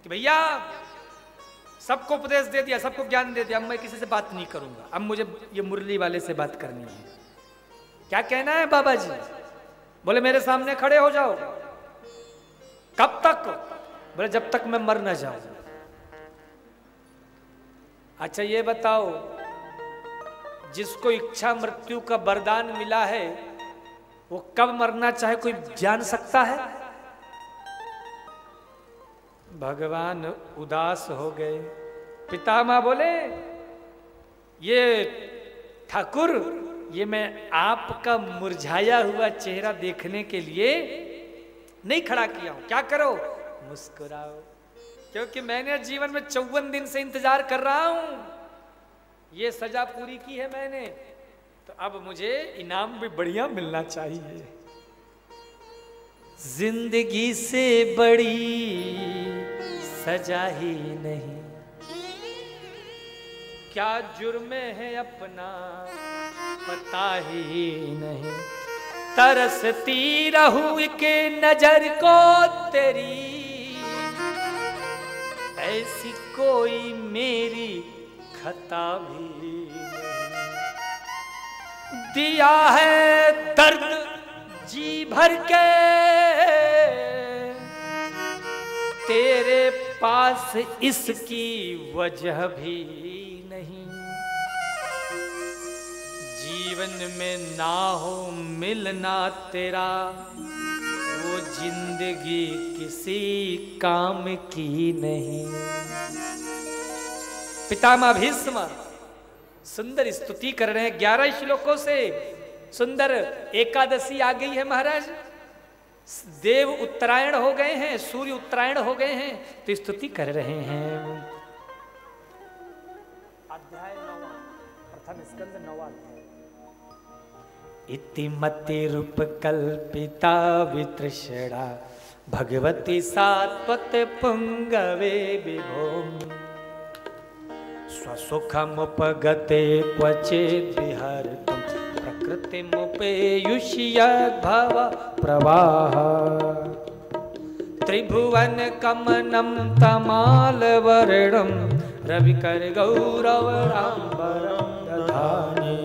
कि भैया सबको उपदेश दे दिया, सबको ज्ञान दे दिया, अब मैं किसी से बात नहीं करूंगा, अब मुझे ये मुरली वाले से बात करनी है। क्या कहना है बाबा जी? बोले मेरे सामने खड़े हो जाओ। कब तक? बोले जब तक मैं मर ना जाऊं। अच्छा ये बताओ, जिसको इच्छा मृत्यु का वरदान मिला है वो कब मरना चाहे कोई जान सकता है? भगवान उदास हो गए। पितामह बोले ये ठाकुर, ये मैं आपका मुरझाया हुआ चेहरा देखने के लिए नहीं खड़ा किया हूं। क्या करो? मुस्कुराओ, क्योंकि मैंने जीवन में 54 दिन से इंतजार कर रहा हूं। ये सजा पूरी की है मैंने, तो अब मुझे इनाम भी बढ़िया मिलना चाहिए। जिंदगी से बड़ी सजा ही नहीं, क्या जुर्म है अपना पता ही नहीं। तरसती रहूं एक नजर को तेरी, ऐसी कोई मेरी खता भी नहीं। दिया है दर्द जी भर के तेरे पास, इसकी वजह भी नहीं। जीवन में ना हो मिलना तेरा, वो जिंदगी किसी काम की नहीं। पितामह भीष्म सुंदर स्तुति कर रहे हैं 11 श्लोकों से। सुंदर एकादशी आ गई है महाराज, देव उत्तरायण हो गए हैं, सूर्य उत्तरायण हो गए हैं, तो स्तुति कर रहे हैं। अध्याय 9 प्रथम स्कंद 9 अध्याय। इति मति रूप कल्पिता वितृष्णा, भगवती सात्वत पुंगवे विभो। स्वसुखमुपगते क्वचिद् विहर्तुं, प्रकृतिमुपेयुष्यद्भव प्रवाह। त्रिभुवन कमनं तमालवर्णं, रविकर गौरवराम्बरं दधाने।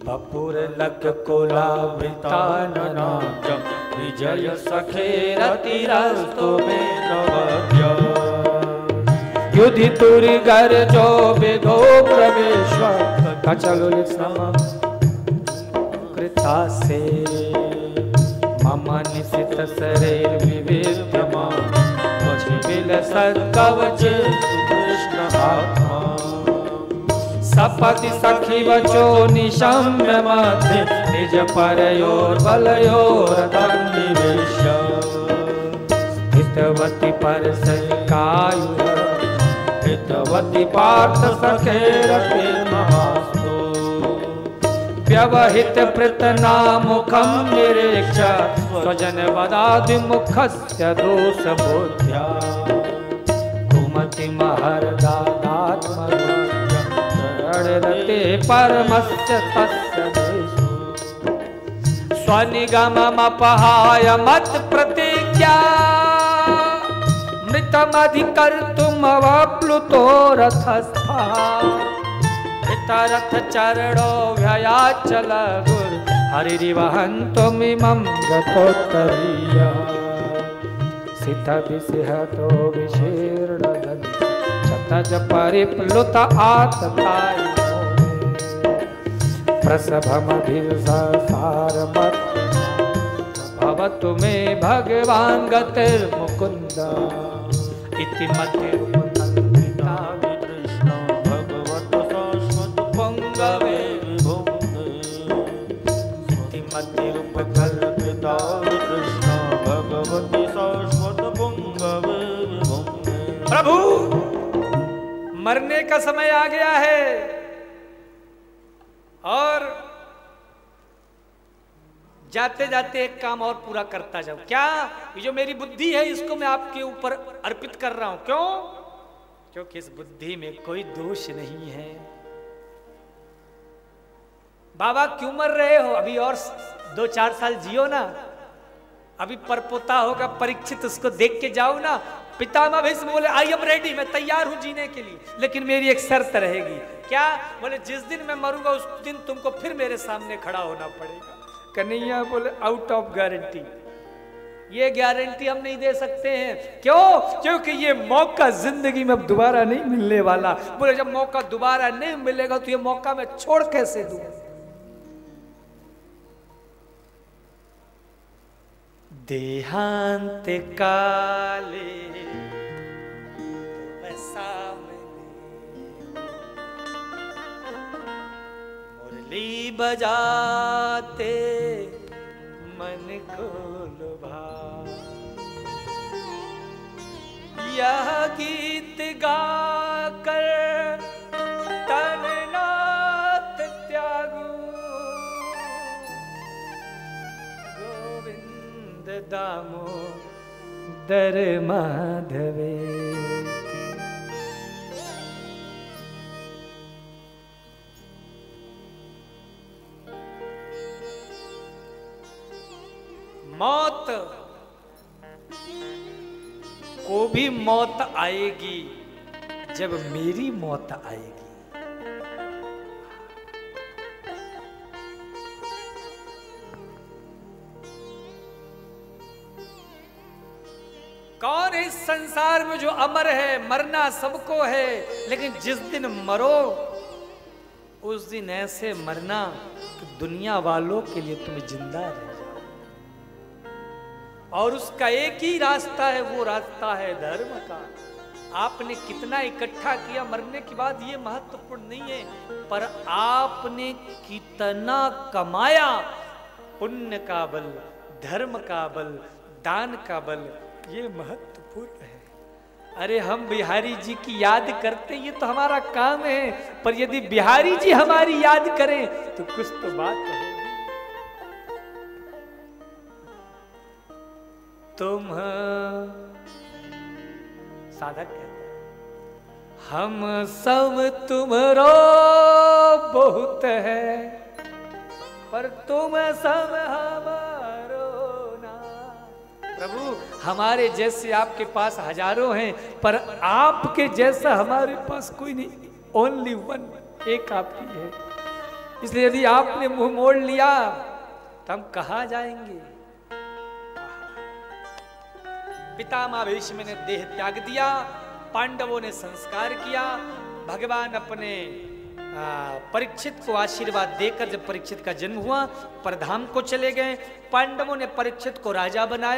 बपुरलक कुलाभिताननाजं, विजय सखेरतिरस्तु मे नवज्ञ। युधि तुरि गर्जो विधो प्रवेश्वर, कचलुल समम कृतासे। मम निशित शरीर विविद्यमान, विलसत् कवचे कृष्ण आत्मा। सपति सखी वचो निशम्य मध्ये, निज परयोर्बलयोरतन्निवेश्य। हितवती परसकायुः, हितवती पार्थ सखेरतिर्महास्तु। व्यवहित पृतनामुखं निरीक्ष्य, स्वजन वदादिमुखस्य दोषबोध्या। कुमति महर्दात्मरते परमस्य तस्य देशो। स्वनिगममपहाय मत् प्रतिज्ञा, मृतमधिकर्तुमवप्लुतो रथस्था। हितरथ चरणो व्ययाचल गुर, हरिरिवहन्तुमिमं गतोत्तरीय। सितविसिहतो विशीर्णदन्ति, शतज परिप्लुत आततायिनो। प्रसभमभिसारमत् भवतु मे भगवान् गतिर्मुकुन्द। इति मति कल्पिता वितृष्णा, भगवत शाश्वत पुंगवे विभुङ्गे। इति मति रूप कल्पिता वितृष्णा, भगवती शाश्वत पुंगवे विभुङ्गे। प्रभु मरने का समय आ गया है, और जाते जाते एक काम और पूरा करता जाऊं। क्या? ये जो मेरी बुद्धि है इसको मैं आपके ऊपर अर्पित कर रहा हूं। क्यों? क्योंकि इस बुद्धि में कोई दोष नहीं है। बाबा क्यों मर रहे हो? अभी और 2-4 साल जियो ना, अभी परपोता होगा परीक्षित, उसको देख के जाओ ना। पितामह भीष्म बोले आई एम रेडी, मैं तैयार हूं जीने के लिए, लेकिन मेरी एक शर्त रहेगी। क्या? बोले जिस दिन मैं मरूंगा उस दिन तुमको फिर मेरे सामने खड़ा होना पड़ेगा। कन्हैया बोले आउट ऑफ गारंटी, ये गारंटी हम नहीं दे सकते हैं। क्यों? क्योंकि ये मौका जिंदगी में अब दोबारा नहीं मिलने वाला। बोले जब मौका दोबारा नहीं मिलेगा तो ये मौका मैं छोड़ कैसे दूं? देहांत काले मैं सामने, मुरली बजाते मन को लुभा, यह गीत गाकर तन नाथ त्यागू, गोविंद दामोदर माधवे। मौत को भी मौत आएगी जब मेरी मौत आएगी। कौन है इस संसार में जो अमर है? मरना सबको है, लेकिन जिस दिन मरो उस दिन ऐसे मरना कि दुनिया वालों के लिए तुम जिंदा रह जाओ। और उसका एक ही रास्ता है, वो रास्ता है धर्म का। आपने कितना इकट्ठा किया मरने के बाद ये महत्वपूर्ण नहीं है, पर आपने कितना कमाया, पुण्य का बल, धर्म का बल, दान का बल, ये महत्वपूर्ण है। अरे हम बिहारी जी की याद करते, ये तो हमारा काम है, पर यदि बिहारी जी हमारी याद करें तो कुछ तो बात होगी। तुम साधक कहते हैं हम सब तुम्हारो बहुत है, पर तुम सब हमारो ना। प्रभु हमारे जैसे आपके पास हजारों हैं, पर आपके जैसा हमारे पास कोई नहीं, ओनली वन, एक आपकी है। इसलिए यदि आपने मुंह मोड़ लिया तो हम कहाँ जाएंगे? पितामह भीष्म ने देह त्याग दिया, पांडवों ने संस्कार किया। भगवान अपने परीक्षित को आशीर्वाद देकर जब परीक्षित का जन्म हुआ, परधाम को चले गए। पांडवों ने परीक्षित को राजा बनाया।